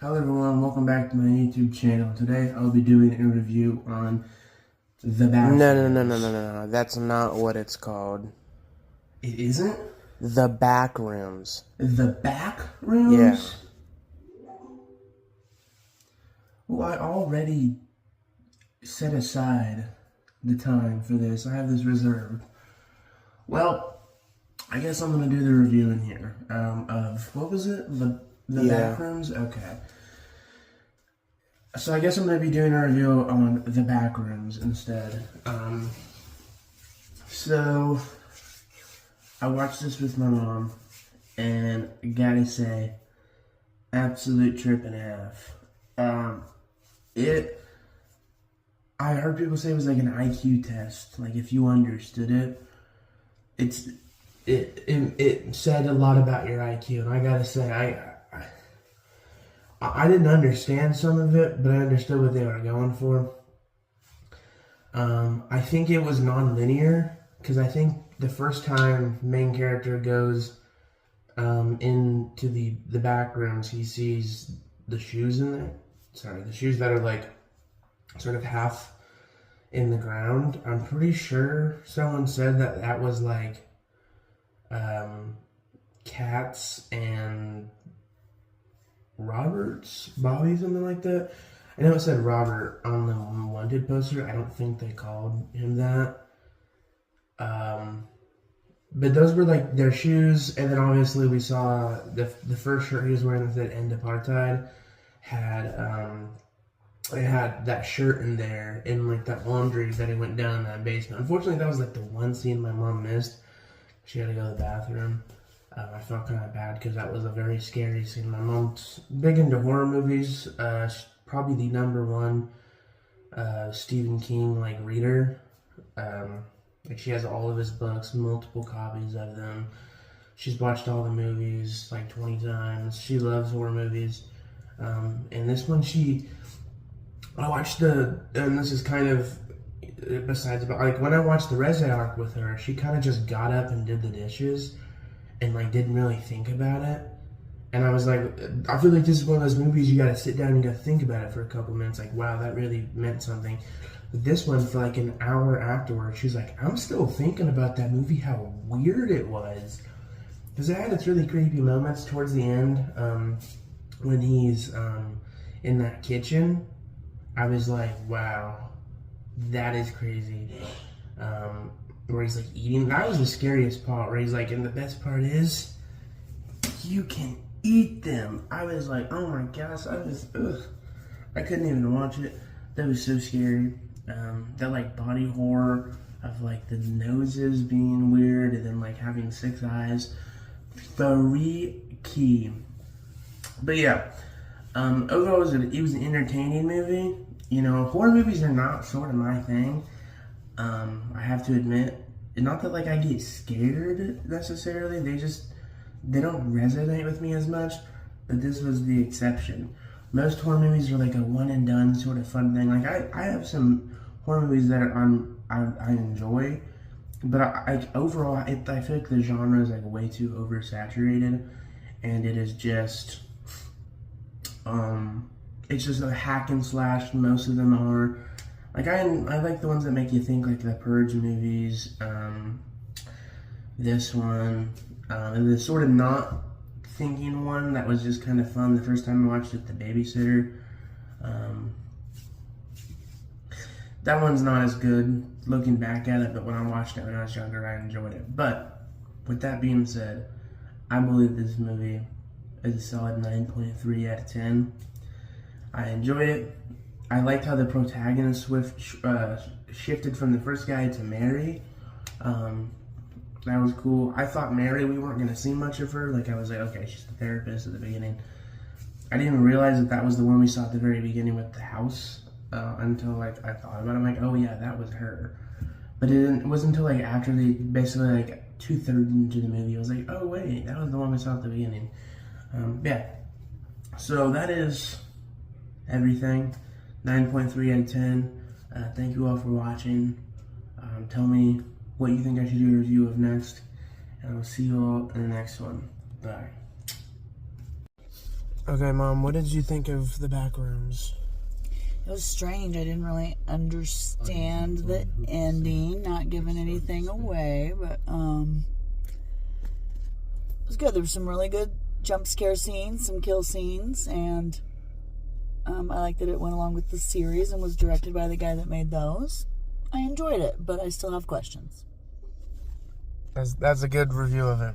Hello everyone, welcome back to my YouTube channel. Today I'll be doing a review on the Backrooms. No. That's not what it's called. It isn't? The Backrooms. The Yeah. Backrooms? Well, I already set aside the time for this. I have this reserved. Well, I guess I'm going to do the review in here of, what was it? The Yeah. Backrooms? Okay. So I guess I'm going to be doing a review on the Backrooms instead. So I watched this with my mom, and I gotta say, absolute trip and a half. I heard people say it was like an IQ test. Like if you understood it, it said a lot about your IQ. And I gotta say, I didn't understand some of it, but I understood what they were going for. I think it was non-linear because I think the first time main character goes into the back rooms, he sees the shoes in there. Sorry, the shoes that are like sort of half in the ground. I'm pretty sure someone said that was like Cats and Bobby, something like that. I know it said Robert on the wanted poster. I don't think they called him that. But those were like their shoes, and then obviously we saw the first shirt he was wearing that said "End Apartheid" had it had that shirt in there in like that laundry that he went down in that basement. Unfortunately, that was like the one scene my mom missed. She had to go to the bathroom. I felt kind of bad because that was a very scary scene. My mom's big into horror movies. Probably the #1 Stephen King like reader. Like she has all of his books, multiple copies of them. She's watched all the movies like 20 times. She loves horror movies. And this one I watched and this is kind of besides about, like when I watched the Resi arc with her, she kind of just got up and did the dishes and like didn't really think about it. And I was like, I feel like this is one of those movies you gotta sit down and you gotta think about it for a couple minutes. Like, wow, that really meant something. But this one, for like an hour afterwards, she's like, I'm still thinking about that movie, how weird it was. Because it had its really creepy moments towards the end when he's in that kitchen. I was like, wow, that is crazy. Where he's like eating. That was the scariest part, where he's like, and the best part is, you can eat them. I was like, oh my gosh, I couldn't even watch it. That was so scary. That like body horror of like the noses being weird and then like having 6 eyes. Very key. But yeah, overall it was an entertaining movie. You know, horror movies are not sort of my thing. I have to admit, not that like I get scared necessarily. They don't resonate with me as much. But this was the exception. Most horror movies are like a one and done sort of fun thing. Like I have some horror movies that I enjoy, but overall I feel like the genre is like way too oversaturated, and it is just it's just a hack and slash. Most of them are. Like I like the ones that make you think, like the Purge movies, this one, and the sort of not thinking one that was just kind of fun the first time I watched it, The Babysitter. That one's not as good looking back at it, but when I watched it when I was younger, I enjoyed it. But with that being said, I believe this movie is a solid 9.3 out of 10. I enjoy it. I liked how the protagonist shifted from the first guy to Mary. That was cool. I thought Mary, we weren't going to see much of her. Like, I was like, okay, she's the therapist at the beginning. I didn't realize that was the one we saw at the very beginning with the house until, like, I thought about it. I'm like, oh, yeah, that was her. But it wasn't until, like, after they basically, like, 2/3 into the movie, I was like, oh, wait, that was the one we saw at the beginning. Yeah. So that is everything. 9.3 out of 10. Thank you all for watching. Tell me what you think I should do a review of next. And I will see you all in the next one. Bye. Okay, Mom, what did you think of the Backrooms? It was strange. I didn't really understand the ending, not giving anything away, but it was good. There were some really good jump scare scenes, some kill scenes, and I like that it went along with the series and was directed by the guy that made those. I enjoyed it, but I still have questions. That's a good review of it.